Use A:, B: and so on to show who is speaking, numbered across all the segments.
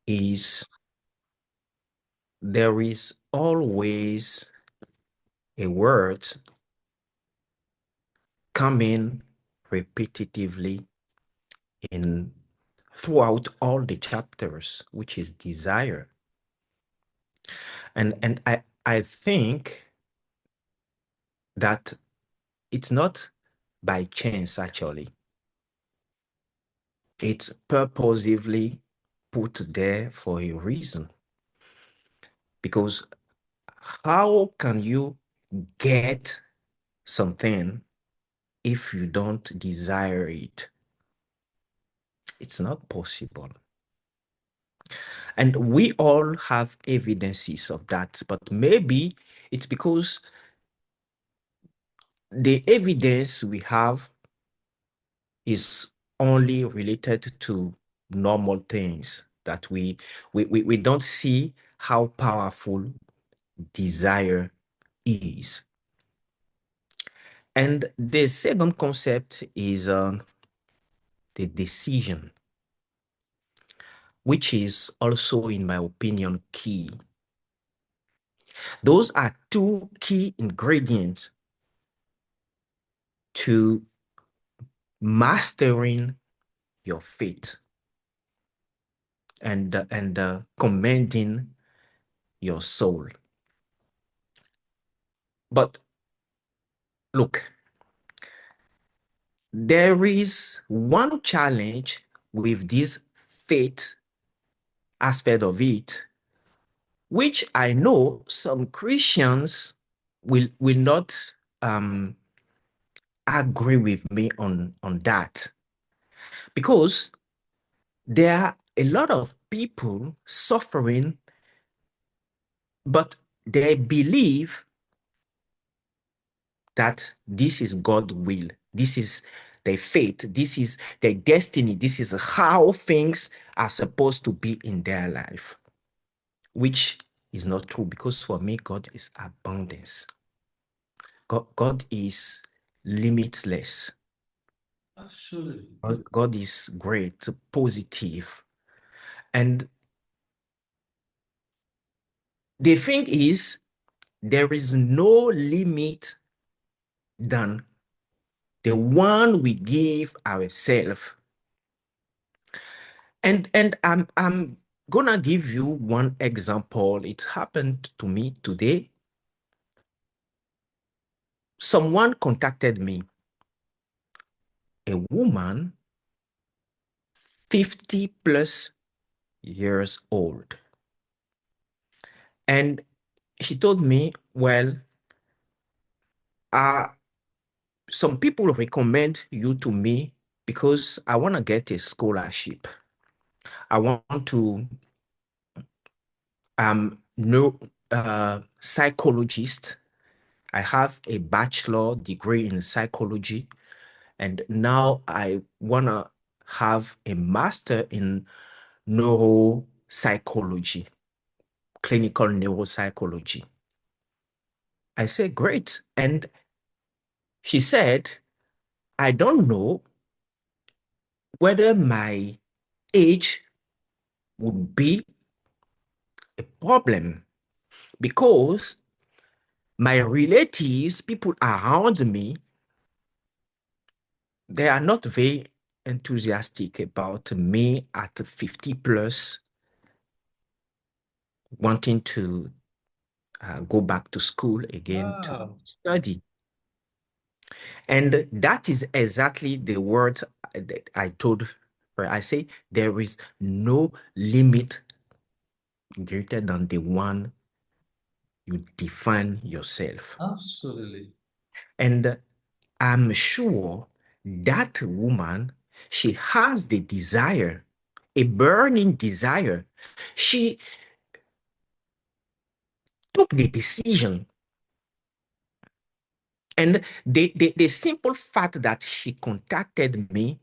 A: is there is always a word coming repetitively in throughout all the chapters, which is desire. And I think that it's not by chance actually. It's purposively put there for a reason. Because how can you get something if you don't desire it? It's not possible. And we all have evidences of that, but maybe it's because the evidence we have is only related to normal things that we don't see how powerful desire is. And the second concept is the decision, which is also, in my opinion, key. Those are two key ingredients to mastering your faith and commanding your soul. But look, there is one challenge with this faith aspect of it, which I know some Christians will not agree with me on that, because there are a lot of people suffering, but they believe that this is God's will. This is their fate. This is their destiny. This is how things are supposed to be in their life, which is not true, because for me, God is abundance. God is limitless.
B: Absolutely.
A: God is great, positive. And the thing is, there is no limit than the one we give ourselves. And I'm gonna give you one example. It happened to me today. Someone contacted me, a woman, 50 plus years old. And she told me, well, uh, some people recommend you to me because I want to get a scholarship. I want to know psychologist. I have a bachelor degree in psychology, and now I want to have a master in neuropsychology, clinical neuropsychology. I said, great. And she said, I don't know whether my age would be a problem, because my relatives, people around me, they are not very enthusiastic about me at 50 plus wanting to go back to school again to
B: Wow.
A: study. And that is exactly the word that I told her. I say there is no limit greater than the one you define yourself.
B: Absolutely.
A: And I'm sure that woman, she has the desire, a burning desire. She took the decision. And the simple fact that she contacted me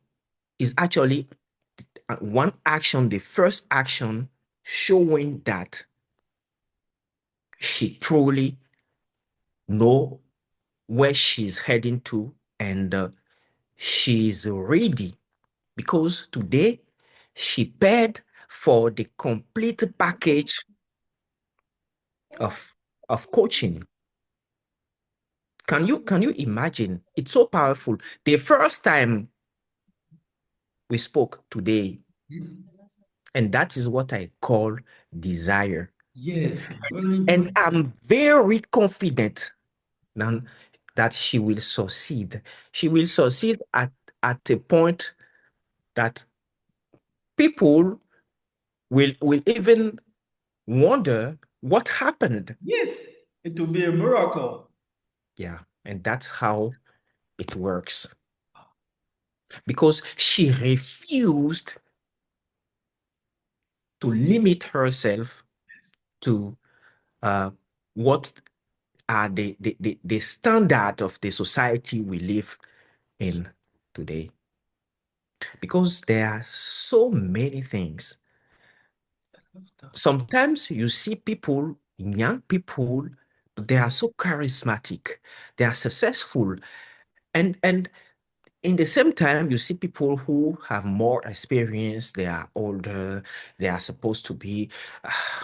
A: is actually one action, the first action showing that she truly know where she's heading to, and she's ready, because today she paid for the complete package of coaching. Can you imagine? It's so powerful. The first time we spoke today, and that is what I call desire.
B: Yes, burning
A: And
B: desire.
A: I'm very confident now that she will succeed. She will succeed at a point that people will even wonder what happened.
B: Yes, it will be a miracle.
A: Yeah, and that's how it works. Because she refused to limit herself to uh, what are the standard of the society we live in today. Because there are so many things. Sometimes you see people, young people, they are so charismatic, they are successful, and in the same time, you see people who have more experience, they are older, they are supposed to be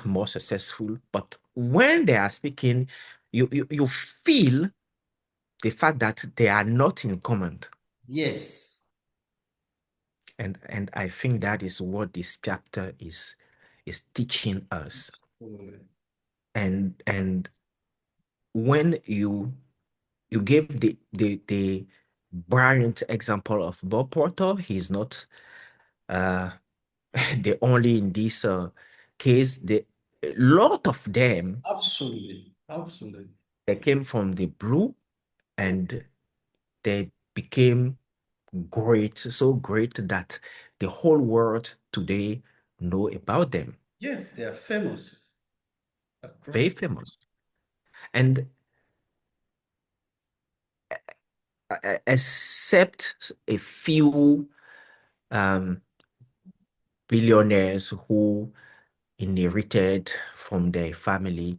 A: more successful. But when they are speaking, you feel the fact that they are not in command.
B: Yes.
A: And I think that is what this chapter is teaching us. And when you gave the brilliant example of Bob Porter, he's not uh the only in this case. The a lot of them,
B: Absolutely. Absolutely.
A: they came from the blue and they became great, so great that the whole world today know about them.
B: Yes, they are famous across.
A: Very famous. And except a few um, billionaires who inherited from their family,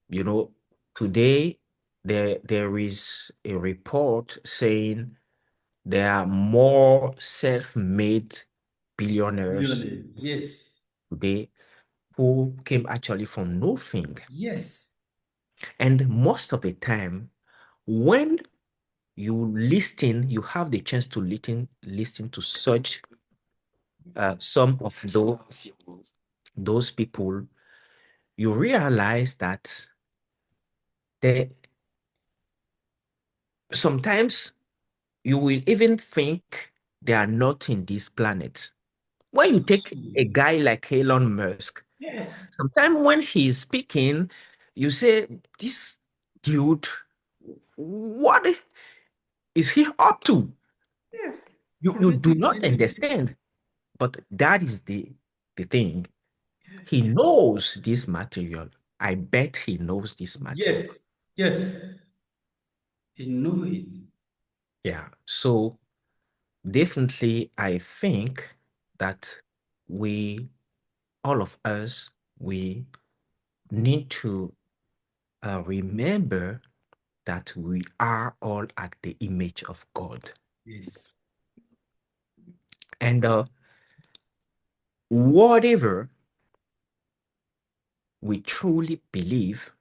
A: you know, today there is a report saying there are more self-made billionaires
B: Really. Yes.
A: today who came actually from nothing.
B: Yes.
A: And most of the time, when you have the chance to listen to such some of those people, you realize that they sometimes you will even think they are not in this planet. When you take a
B: Absolutely.
A: guy like Elon Musk,
B: Yes.
A: sometimes when he is speaking, you say, this dude, what is he up to?
B: Yes.
A: You do
B: Creating
A: not
B: anything.
A: understand. But that is the thing. He knows this material. I bet he knows this material.
B: Yes. Yes. He knew it.
A: Yeah. So definitely, I think that we, all of us, we need to remember that we are all at the image of God.
B: Yes.
A: And whatever we truly believe,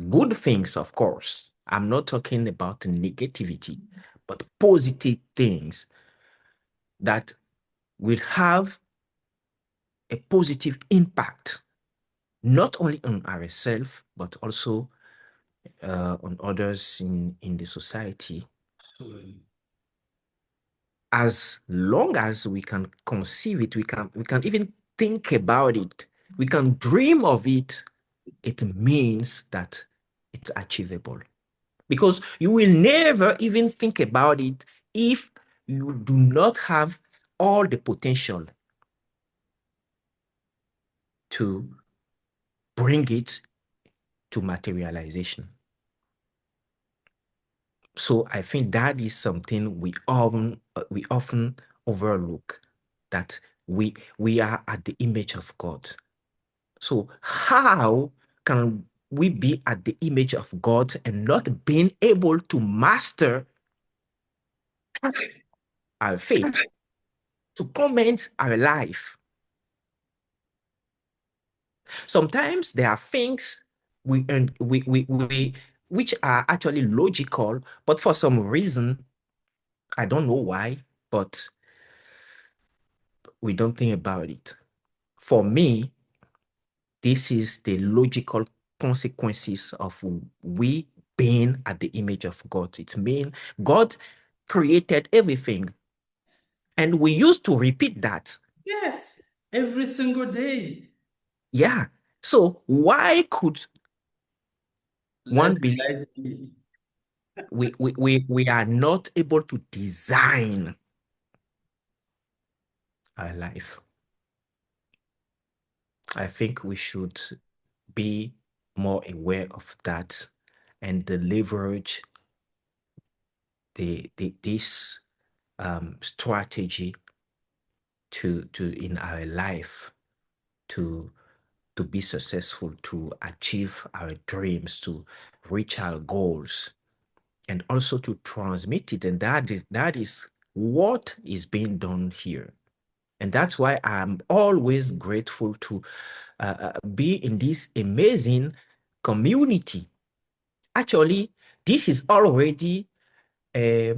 A: good things, of course. I'm not talking about negativity, but positive things that will have a positive impact, not only on ourselves, but also on others in the society.
B: Absolutely.
A: As long as we can conceive it, we can even think about it, we can dream of it, it means that it's achievable. Because you will never even think about it if you do not have all the potential to bring it to materialization. So I think that is something we often overlook, that we are at the image of God. So how can we be at the image of God and not being able to master our faith, to comment our life? sometimes there are things we and we which are actually logical, but for some reason, I don't know why, but we don't think about it. For me, this is the logical consequences of we being at the image of God. It means God created everything, and we used to repeat that.
B: Yes, every single day.
A: Yeah. So why could
B: Let
A: one
B: the
A: believe
B: light be.
A: we are not able to design our life? I think we should be more aware of that and leverage this strategy to in our life to be successful, to achieve our dreams, to reach our goals, and also to transmit it. And that is what is being done here. And that's why I'm always grateful to be in this amazing community. Actually, this is already a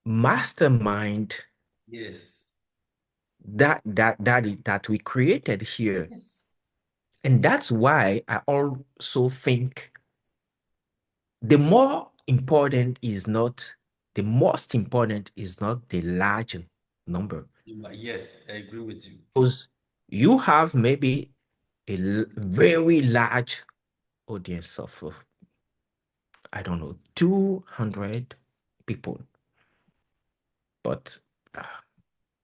A: mastermind
B: Yes.
A: that we created here.
B: Yes.
A: And that's why I also think the more important is not the most important is not the large number,
B: Yes, I agree with you.
A: because you have maybe a very large audience of I don't know 200 people, but uh,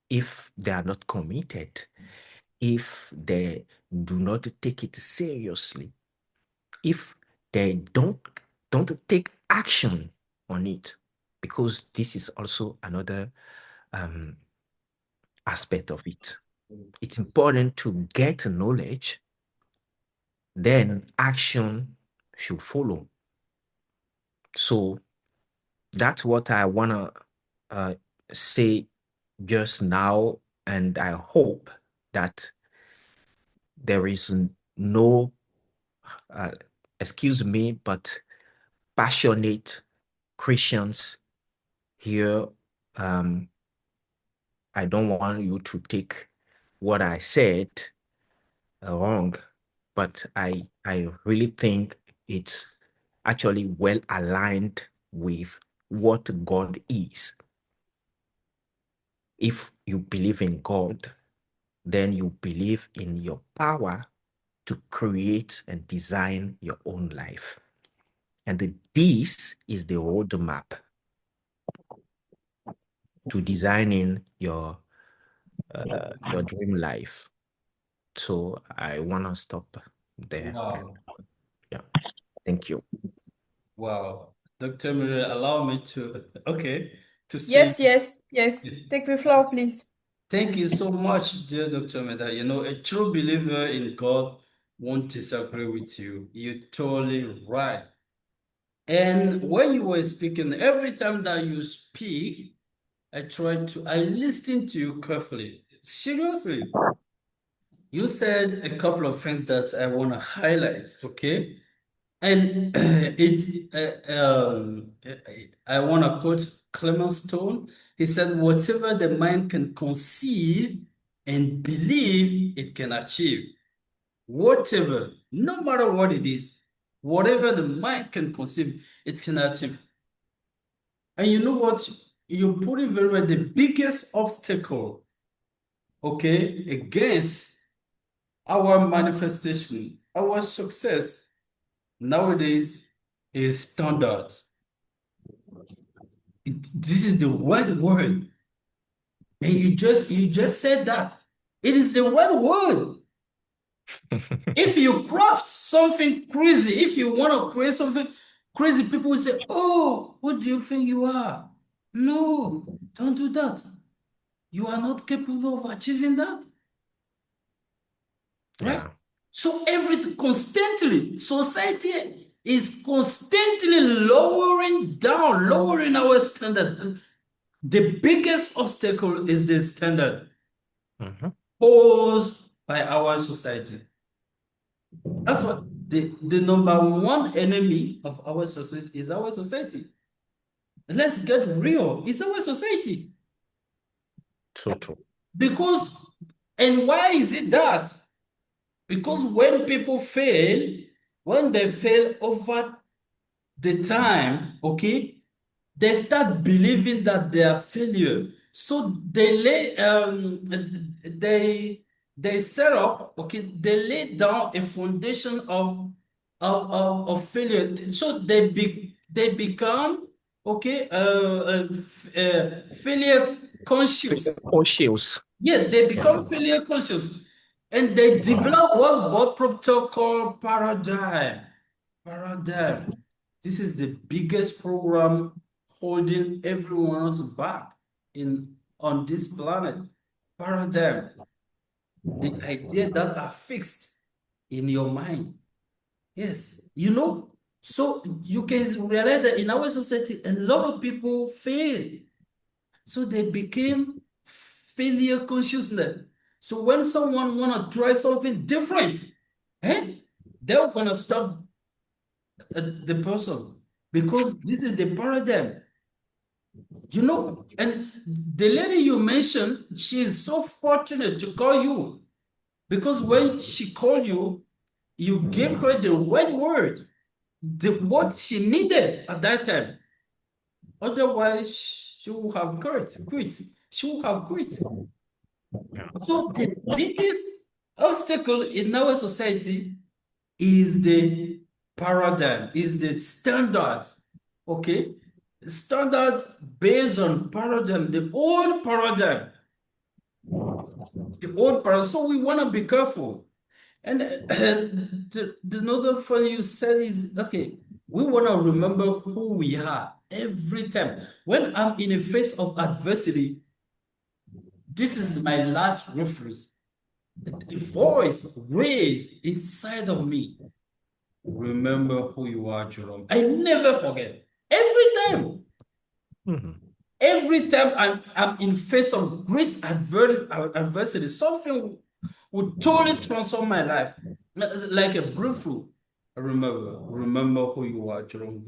A: if they are not committed, if they do not take it seriously, if they don't take action on it, because this is also another um, aspect of it. It's important to get knowledge, then action should follow. So that's what I want to uh, say just now. And I hope that there is no, uh, excuse me, but passionate Christians here. Um, I don't want you to take what I said wrong, but I really think it's actually well aligned with what God is. If you believe in God, then you believe in your power to create and design your own life. And this is the roadmap to designing your dream life. So I want to stop there. And
B: Wow.
A: yeah, thank you.
B: Wow. Dr. Miriam, allow me to, okay, to say,
C: Yes, yes, yes. Take the floor, please.
B: thank you so much, dear Dr. Meda. You know, a true believer in God won't disagree with you. You're totally right. And when you were speaking, every time that you speak, I listen to you carefully. Seriously. You said a couple of things that I want to highlight, okay? And I want to quote Clement Stone. He said, "Whatever the mind can conceive and believe, it can achieve. Whatever, no matter what it is, whatever the mind can conceive, it can achieve." And you know what? You put it very well. The biggest obstacle, okay, against our manifestation, our success nowadays is standards. This is the word word. And you just said that. It is the word word. If you craft something crazy, if you want to create something crazy, people will say, "Oh, what do you think you are?" No, don't do that. You are not capable of achieving that, right?
A: Yeah.
B: So everything constantly, society is constantly lowering down, lowering our standard. The biggest obstacle is the standard
A: Mhm.
B: posed by our society. That's what the number one enemy of our society is our society. Let's get real. It's our society.
A: So true.
B: Because, and why is it that? Because when people fail, when they fail over the time, okay, they start believing that they are failure. So they set up, okay, they lay down a foundation of failure. So they become okay failure conscious.
A: Conscious.
B: Yes, they
A: Yeah.
B: become failure conscious, and they develop what protocol paradigm. Paradigm. This is the biggest program holding everyone's back in on this planet. Paradigm. The idea that are fixed in your mind. Yes, you know, so you can realize that in our society, a lot of people fail. So they became failure consciousness. So when someone wanna try something different, eh, they're gonna stop the person because this is the paradigm. You know, and the lady you mentioned, she is so fortunate to call you because when she called you, you gave her the right word, the what she needed at that time. Otherwise, she would have quit. She would have quit. So the biggest obstacle in our society is the paradigm, is the standards. Okay? Standards based on paradigm, the old paradigm. The old paradigm. So we want to be careful. And the another thing you said is okay, we want to remember who we are every time. When I'm in a face of adversity, this is my last reference. A voice raised inside of me. Remember who you are, Jerome. I never forget. Every time.
A: Mhm.
B: Every time I'm in face of great adversity, something would totally transform my life. Like a breakthrough. Remember who you are, Jerome.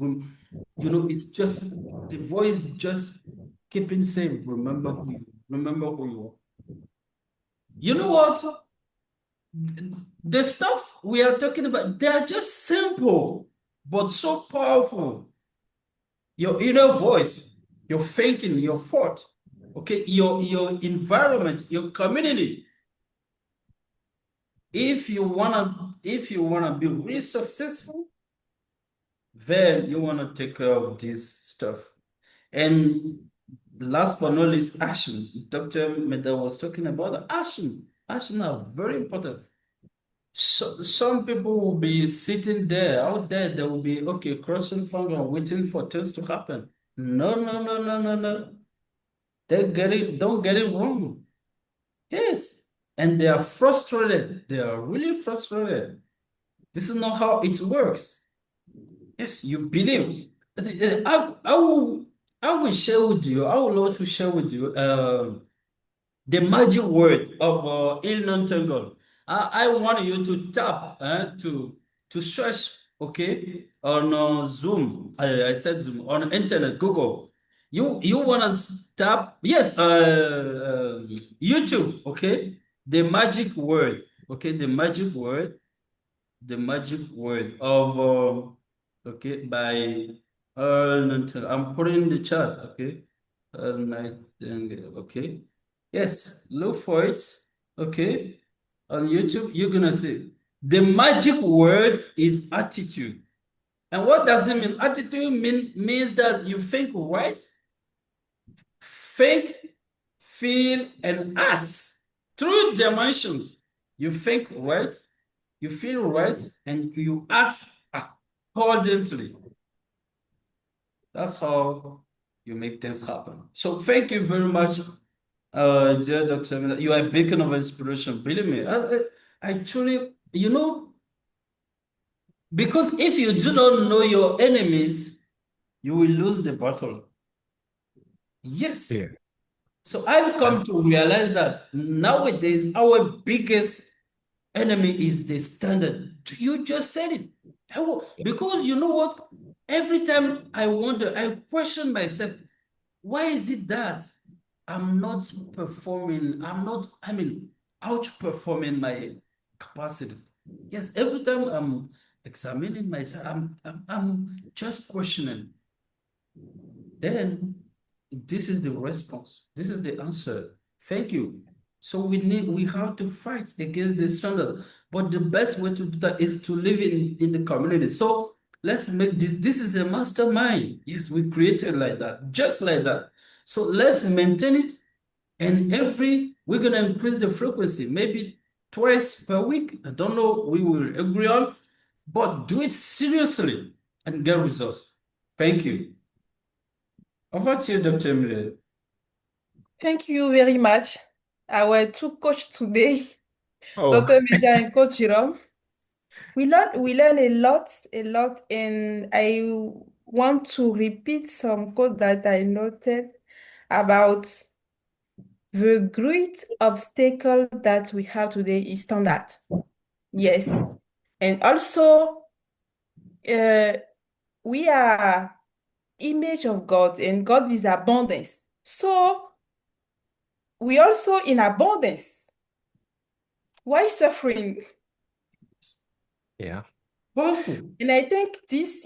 B: You know, it's just the voice just keeping saying, remember who you are. You know what? The stuff we are talking about, they are just simple, but so powerful. Your inner voice, your thinking, your thought, okay, your environment, your community. If you wanna be really successful, then you wanna take care of this stuff. And last but not least, action. Dr. Meda was talking about action. Action are very important. So, some people will be sitting there, out there, they will be, okay, crossing finger, waiting for things to happen. No, no, no, no, no, no. Don't get it wrong. Yes. And they are frustrated. They are really frustrated. This is not how it works. Yes, you believe. I will share with you, I would love to share with you the magic word of Il Non Tangle. I want you to tap to search, okay, on Zoom. I said Zoom on internet, Google. You want to tap, yes, YouTube, okay, the magic word, okay, the magic word of okay, by Earl Nightingale. I'm putting in the chat, okay. Earl Nightingale, okay. Yes, look for it, okay. On YouTube, you're gonna see the magic word is attitude. And what does it mean? Attitude means that you think right, think, feel, and act through dimensions. You think right, you feel right, and you act accordingly. That's how you make things happen. So thank you very much, dear Dr. Miller. You are a beacon of inspiration. Believe me, I truly, because if you do not know your enemies, you will lose the battle. Yes.
A: Yeah.
B: So I've come to realize that nowadays our biggest enemy is the standard. You just said it. Because you know what? Every time I wonder, I question myself, why is it that I'm not performing, outperforming my capacity? Yes, every time I'm examining myself, I'm just questioning. Then this is the response. This is the answer. Thank you. So we have to fight against this standard. But the best way to do that is to live in the community. So let's make this is a mastermind. Yes, we created like that, just like that. So let's maintain it. And we're gonna increase the frequency, maybe twice per week. I don't know, we will agree on, but do it seriously and get results. Thank you. Over to you, Dr. Emile.
C: Thank you very much. Our two coach today,
A: Oh,
C: Dr. Meja and Coach Jerome. We learn a lot, and I want to repeat some quote that I noted about the great obstacle that we have today is standard. Yes. And also, we are image of God, and God is abundance. So we also in abundance. Why suffering?
A: yeah.
B: Powerful.
C: And I think this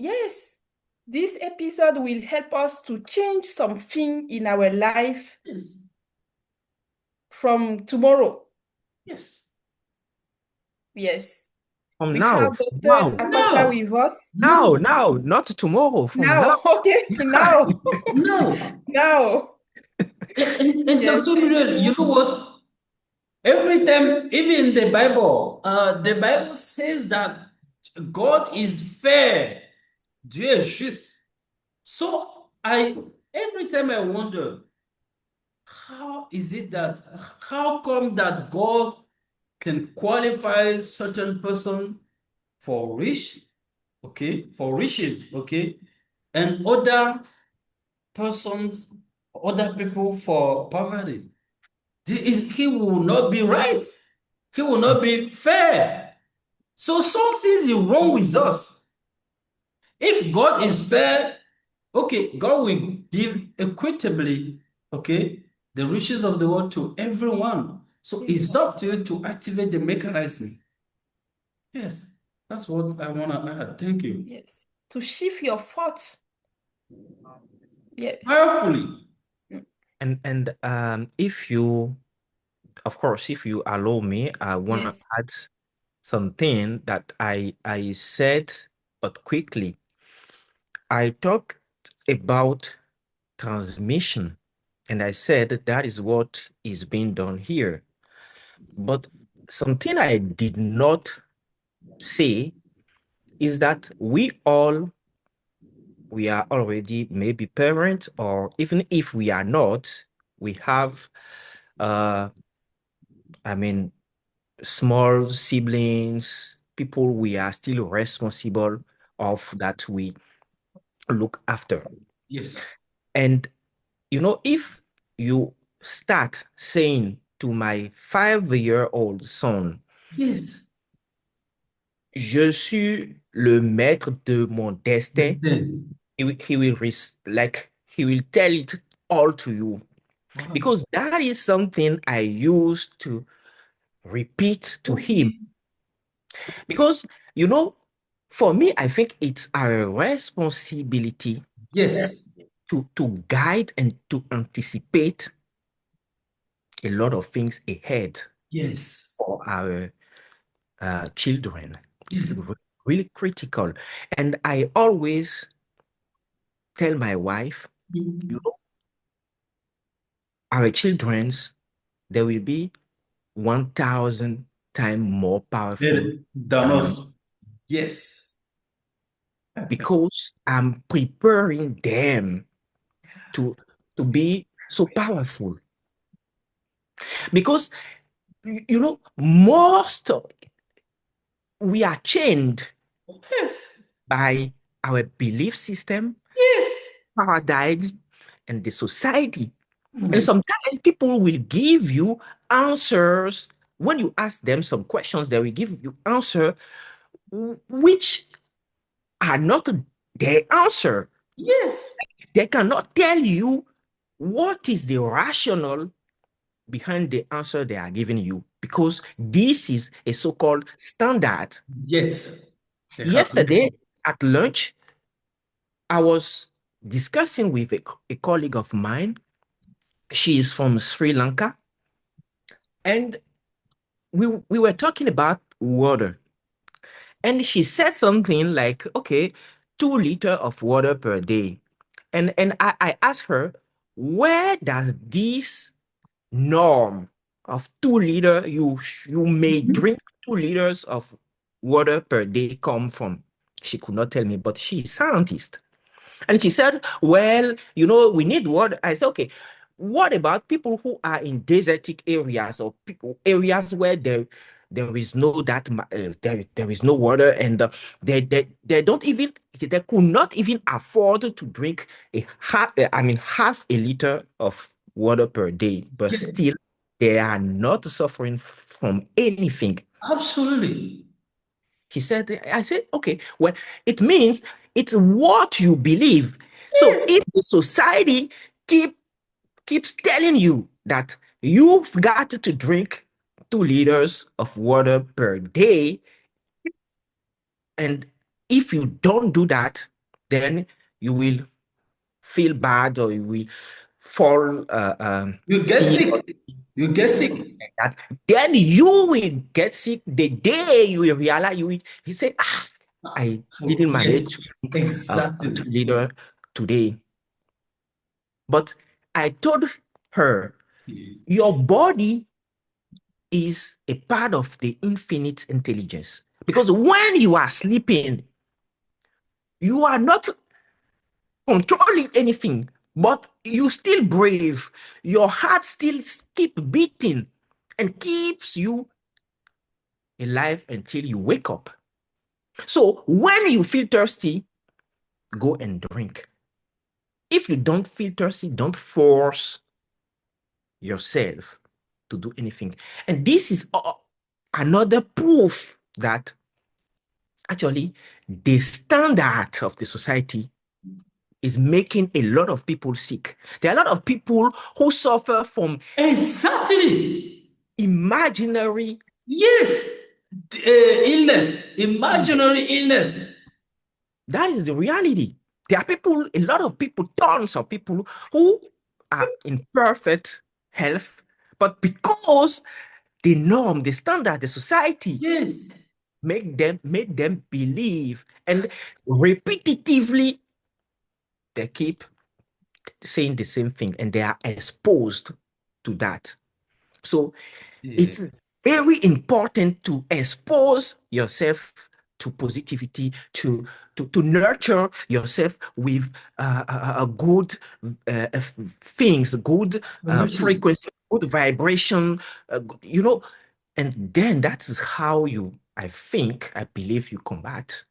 C: episode will help us to change something in our life
B: Yes.
C: from tomorrow.
B: Yes.
C: Yes.
A: From
C: We
A: now,
C: have
A: from
C: Dr.
A: now,
C: Apaka
B: No.
C: with us.
A: now,
B: No.
A: now, not tomorrow, from now.
C: Now, okay, now,
B: No.
C: now.
B: And
C: Yes,
B: Dr.
C: thank
B: Emile, you
C: you.
B: know what? Every time, even in the Bible says that God is fair. Dieu est juste. So every time I wonder, how is it that, how come that God can qualify certain person for rich, okay, for riches, okay, and persons, other people for poverty? He will not be right. He will not be fair. So something is wrong with us. If God is fair, okay, God will give equitably, okay, the riches of the world to everyone. So it's up to you to activate the mechanism. Yes, that's what I want to add. Thank you.
C: Yes. To shift your thoughts. Yes.
B: Powerfully.
A: And if you, of course, if you allow me, I want to
C: Yes.
A: add something that I said, but quickly. I talked about transmission, and I said that is what is being done here. But something I did not say is that we are already maybe parents, or even if we are not, we have I mean small siblings, people we are still responsible of, that we look after.
B: Yes.
A: And if you start saying to my 5-year-old son,
B: Yes.
A: je suis le maître de mon destin,
B: Then.
A: he will tell it all to you,
B: Wow.
A: because that is something I used to repeat to him. Because for me, I think it's our responsibility
B: Yes.
A: to guide and to anticipate a lot of things ahead
B: Yes.
A: for our children. It's
B: Yes.
A: really critical. And I always tell my wife, our children's, they will be 1,000 times more powerful
B: Than
A: than me,
B: us. Yes.
A: because I'm preparing them to be so powerful. Because we are chained
B: Yes.
A: by our belief system,
B: Yes.
A: paradigms, and the society.
B: Oh my
A: And sometimes people will give you answers when you ask them some questions, they will give you answer which are not their answer.
B: Yes.
A: They cannot tell you what is the rationale behind the answer they are giving you, because this is a so-called standard.
B: Yes. They have
A: Yesterday at lunch, I was discussing with a colleague of mine. She is from Sri Lanka, and we were talking about water. And she said something like, okay, 2 liters of water per day. And I asked her, where does this norm of 2 liters, you may drink 2 liters of water per day come from? She could not tell me, but she is scientist. And she said, well, we need water. I said, okay, what about people who are in desertic areas, or areas where there is no there is no water, and they don't even, they could not even afford to drink half a liter of water per day, but
B: Yes.
A: still they are not suffering from anything.
B: Absolutely.
A: I said, okay, well, it means it's what you believe. So if the society keeps telling you that you've got to drink 2 liters of water per day, and if you don't do that, then you will feel bad, or you will fall
B: You get
A: sick, or
B: sick. You get sick.
A: like that, then you will get sick the day you will realize you say, I didn't manage
B: Yes.
A: to drink 2
B: Exactly.
A: liters today. But I told her, your body is a part of the infinite intelligence. Because when you are sleeping, you are not controlling anything, but you still breathe. Your heart still keep beating and keeps you alive until you wake up. So when you feel thirsty, go and drink. If you don't feel thirsty, don't force yourself to do anything. And this is another proof that actually the standard of the society is making a lot of people sick. There are a lot of people who suffer from
B: Exactly.
A: imaginary
B: Yes. Illness. Imaginary illness.
A: That is the reality. There are people, a lot of people, tons of people who are in perfect health, but because the norm, the standard, the society
B: Yes.
A: make them believe, and repetitively they keep saying the same thing, and they are exposed to that. So it's very important to expose yourself to positivity, to nurture yourself with good things, good frequency, good vibration, and then that is how I believe you combat,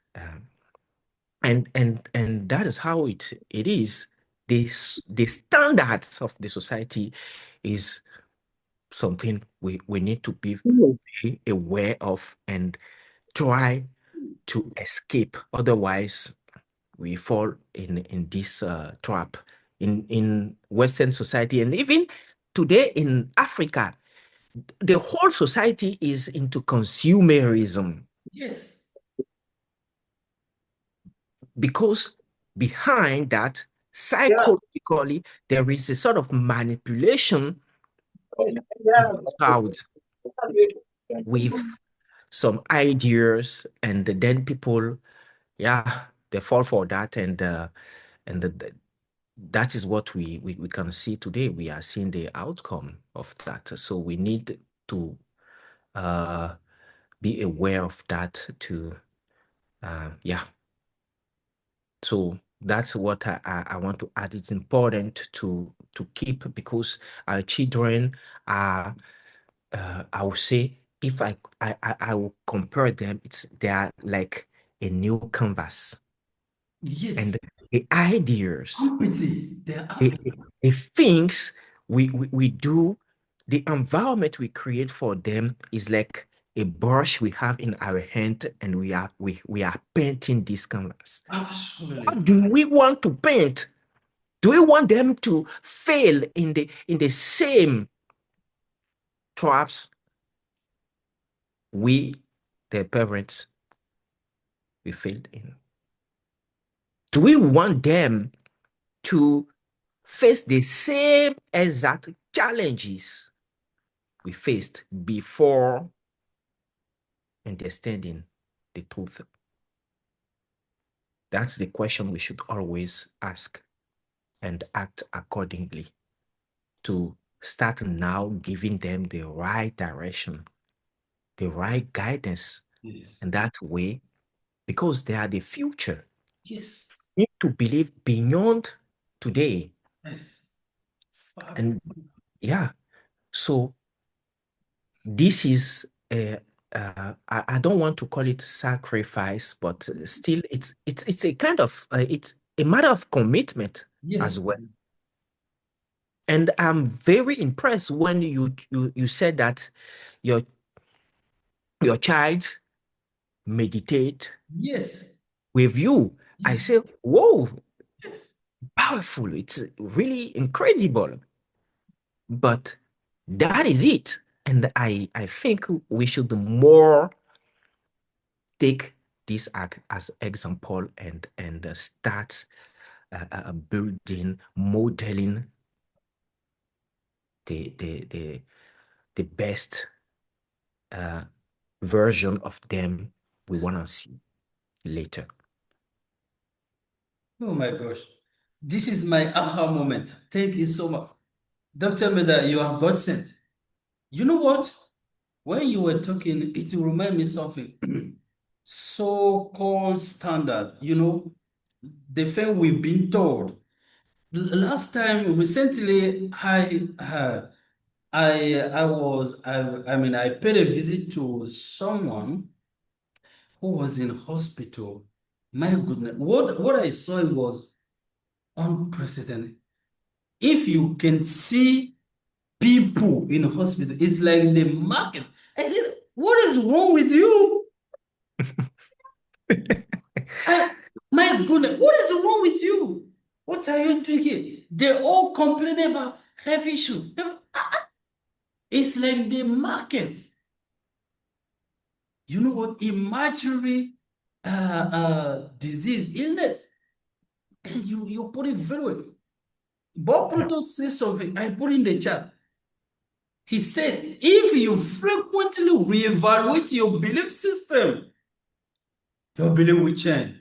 A: and that is how it is. The standards of the society is something we need to be aware of and try to escape. Otherwise, we fall in this trap in Western society, and even today in Africa. The whole society is into consumerism,
B: Yes.
A: because behind that, psychologically, there is a sort of manipulation of the crowd with some ideas, and then people, they fall for that, and that is what we can see today. We are seeing the outcome of that. So we need to be aware of that too. So that's what I want to add. It's important to keep, because our children are, I would say, if I will compare them, they are like a new canvas.
B: Yes.
A: And the ideas,
B: Empathy. They are
A: the things we do the environment we create for them is like a brush we have in our hand, and we are painting this canvas.
B: Absolutely.
A: What do we want to paint? Do we want them to fail in the same traps we, their parents, we failed in? Do we want them to face the same exact challenges we faced before understanding the truth? That's the question we should always ask, and act accordingly to start now giving them the right direction, the right guidance.
B: Yes.
A: In that way, because they are the future.
B: Yes.
A: We need to believe beyond today.
B: Yes.
A: And yeah, so this is I don't want to call it sacrifice, but still it's a kind of it's a matter of commitment as
B: Yes.
A: well. And I'm very impressed when you said that your child meditate
B: Yes.
A: with you. I
B: Yes.
A: say, whoa,
B: Yes.
A: powerful. It's really incredible. But that is it. And I think we should more take this as example, and start building, modeling the best version of them we want to see later.
B: Oh my gosh. This is my aha moment. Thank you so much. Dr. Meda, you are God sent. You know what? When you were talking, it reminded me something. So-called standard, the thing we've been told. Last time, recently, I paid a visit to someone who was in hospital. My goodness, what I saw was unprecedented. If you can see people in hospital, it's like the market. I said, what is wrong with you? My goodness, what is wrong with you? What are you drinking? They're all complaining about health issue. It's like the market. You know what? Imaginary disease, illness. And you put it very well. Bob Proto says something. I put in the chat. He said, if you frequently reevaluate your belief system, your belief will change.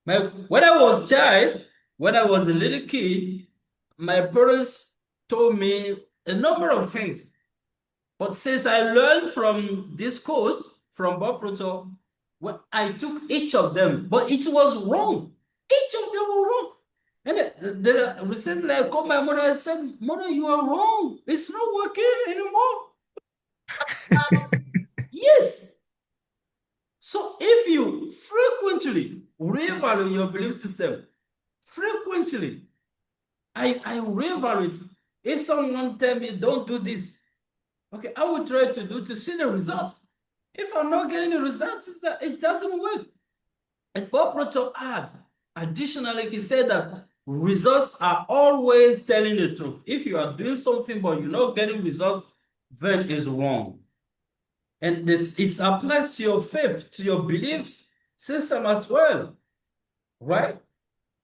B: When I was child, when I was a little kid, my parents told me a number of things. But since I learned from this quote from Bob Proto, when I took each of them, but it was wrong. Each of them were wrong. And then recently I called my mother and said, Mother, you are wrong. It's not working anymore. Yes. So if you frequently reevaluate your belief system, frequently, I reevaluate. If someone tell me don't do this, okay, I will try to do to see the results. If I'm not getting the results, it doesn't work. And Bob Proto additionally, he said that results are always telling the truth. If you are doing something but you're not getting results, then it's wrong. And it applies to your faith, to your beliefs system as well, right?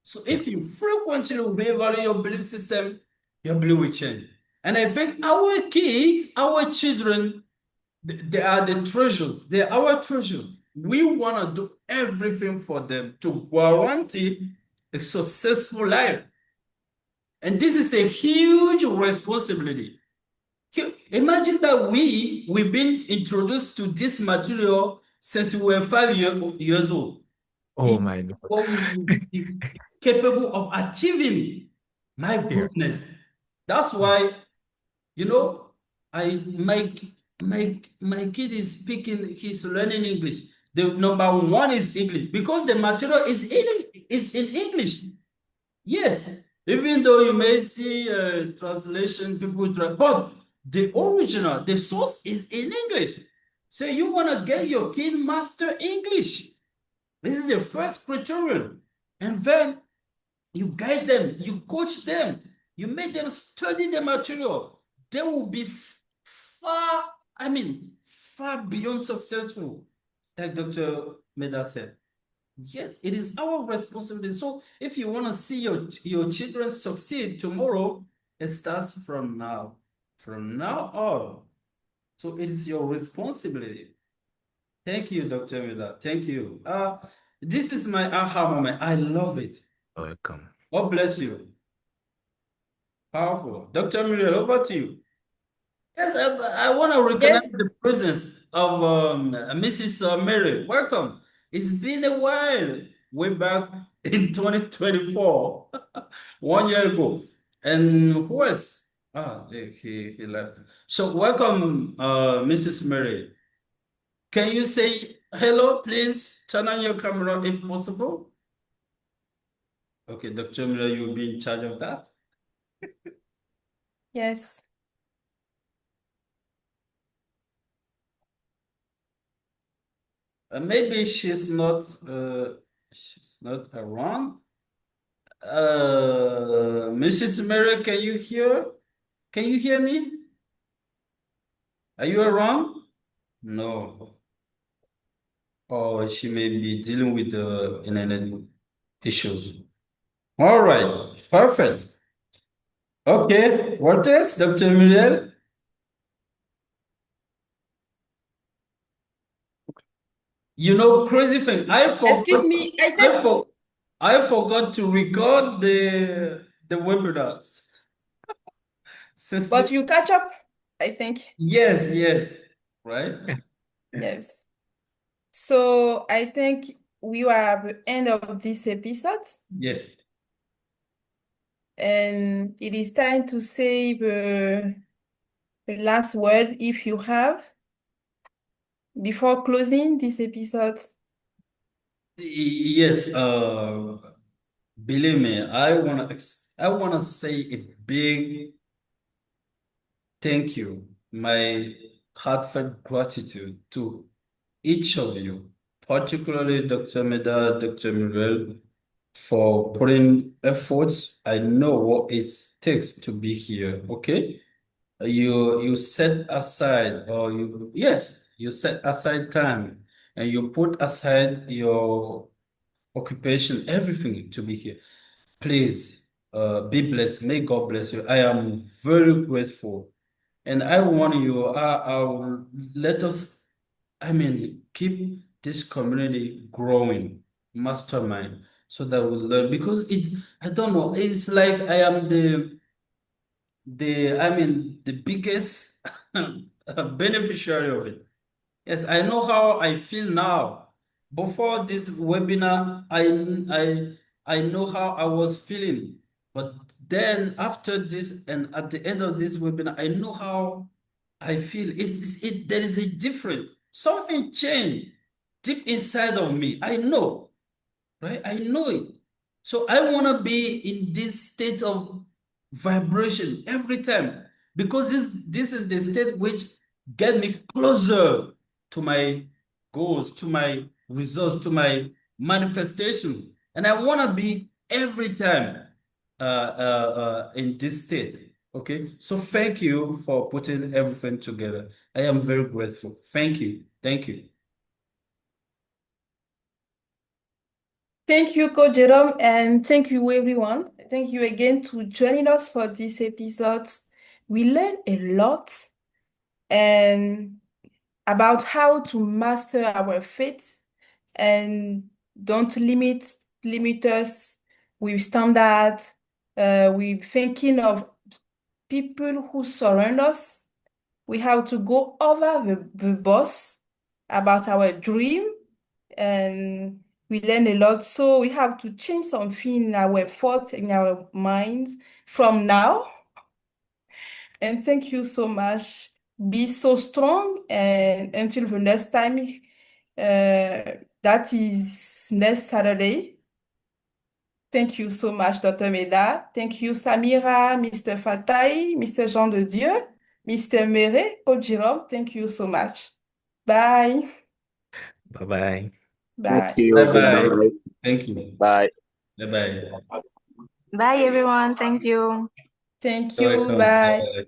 B: So if you frequently reevaluate your belief system, your belief will change. And I think our kids, our children, they are the treasures. They are our treasures. We want to do everything for them to guarantee a successful life. And this is a huge responsibility. Imagine that we've been introduced to this material since we were 5 years old.
A: Oh my God.
B: What we will be capable of achieving. My goodness. That's why, my kid is speaking, he's learning English. The number one is English because the material is in English. Yes, even though you may see translation, but the original, the source is in English. So you want to get your kid master English. This is the first criterion. And then you guide them, you coach them, you make them study the material. They will be far, far beyond successful, like Dr. Meda said. Yes, it is our responsibility. So if you want to see your children succeed tomorrow, it starts from now. From now on. So it is your responsibility. Thank you, Dr. Meda. Thank you. This is my aha moment. I love it.
A: Welcome.
B: God bless you. Powerful. Dr. Muriel, over to you. Yes, I want to recognize the presence of Mrs. Mary. Welcome. It's been a while, way back in 2024, 1 year ago. And who else? He left. So welcome, Mrs. Mary. Can you say hello, please? Turn on your camera if possible. Okay, Dr. Muriel, you'll be in charge of that.
C: Yes.
B: Maybe she's not around. Mrs. Mary, can you hear? Can you hear me? Are you around? No. Or she may be dealing with the internet issues. All right, perfect. Okay, what else, Dr. Muriel? You know, crazy thing.
C: Excuse me,
B: I forgot to record the webinars.
C: but you catch up, I think.
B: Yes, right?
C: Yes. So I think we are at the end of this episode,
B: Yes.
C: and it is time to say the last word if you have before closing this episode.
B: Yes, believe me, I wanna say a big thank you, my heartfelt gratitude to each of you, particularly Dr. Meda, Dr. Muriel, for putting efforts. I know what it takes to be here, okay? You set aside, or you set aside time, and you put aside your occupation, everything to be here. Please, be blessed. May God bless you. I am very grateful. And I want you, let us, keep this community growing, mastermind, so that we learn. Because I don't know, it's like I am the biggest beneficiary of it. Yes, I know how I feel now. Before this webinar, I know how I was feeling. But then after this and at the end of this webinar, I know how I feel. There is a difference. Something changed deep inside of me. I know, right? I know it. So I want to be in this state of vibration every time, because this is the state which get me closer to my goals, to my results, to my manifestation. And I want to be every time in this state. Okay, so thank you for putting everything together. I am very grateful. Thank you. Thank you.
C: Thank you, Coach Jerome, and thank you, everyone. Thank you again to joining us for this episode. We learned a lot and about how to master our faith and don't limit us with standards, with thinking of people who surround us. We have to go over the boss about our dream, and we learn a lot. So we have to change something in our thoughts, in our minds from now. And thank you so much. Be so strong, and until the next time, that is next Saturday. Thank you so much, Dr. Meda. Thank you, Samira, Mr. Fatai, Mr. Jean de Dieu. Mr. Mere, Coach Jerome, thank you so much. Bye.
A: Bye-bye.
D: Thank
C: Bye.
D: you.
B: Bye-bye.
D: Goodbye.
B: Thank you.
D: Bye.
B: Bye-bye.
E: Bye, everyone. Thank you.
C: Thank
B: You're
C: you.
B: welcome.
C: Bye.
B: Bye.